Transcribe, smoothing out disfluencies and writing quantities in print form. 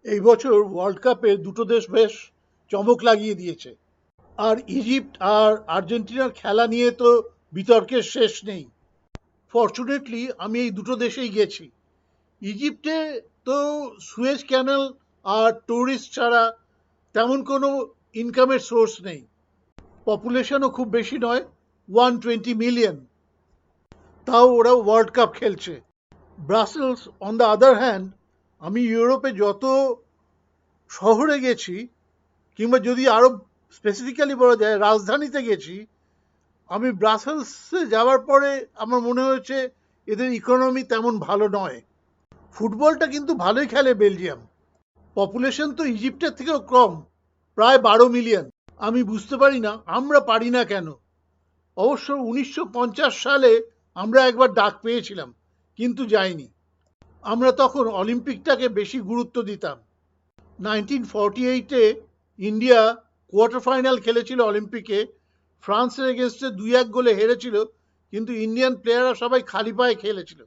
এই বছর ওয়ার্ল্ড কাপে দুটো দেশ বেশ চমক লাগিয়ে দিয়েছে। আর ইজিপ্ট আর আর্জেন্টিনার খেলা নিয়ে তো বিতর্কের শেষ নেই। ফর্চুনেটলি আমি এই দুটো দেশেই গেছি। ইজিপ্টে তো সুয়েজ ক্যানেল আর ট্যুরিস্ট ছাড়া তেমন কোনো ইনকামের সোর্স নেই। পপুলেশনও খুব বেশি নয়, 120 মিলিয়ন। তাও ওরা ওয়ার্ল্ড কাপ খেলছে। Brussels on the other hand, আমি ইউরোপে যত শহরে গেছি, কিংবা যদি আরো স্পেসিফিক্যালি বলা যায় রাজধানীতে গেছি, আমি ব্রাসেলসে যাওয়ার পরে আমার মনে হয়েছে এদের ইকোনমি তেমন ভালো নয়। ফুটবলটা কিন্তু ভালোই খেলে বেলজিয়াম। পপুলেশন তো ইজিপ্টের থেকেও কম, প্রায় 12 মিলিয়ন। আমি বুঝতে পারি না আমরা পারি না কেন। অবশ্য 1950 সালে আমরা একবার ডাক পেয়েছিলাম, কিন্তু যাইনি। আমরা তখন অলিম্পিকটাকে বেশি গুরুত্ব দিতাম। 1948-এ ইন্ডিয়া কোয়ার্টার ফাইনাল খেলেছিল অলিম্পিকে, ফ্রান্সের এগেনস্টে 2-1 গোলে হেরেছিল, কিন্তু ইন্ডিয়ান প্লেয়াররা সবাই খালি পায়ে খেলেছিল।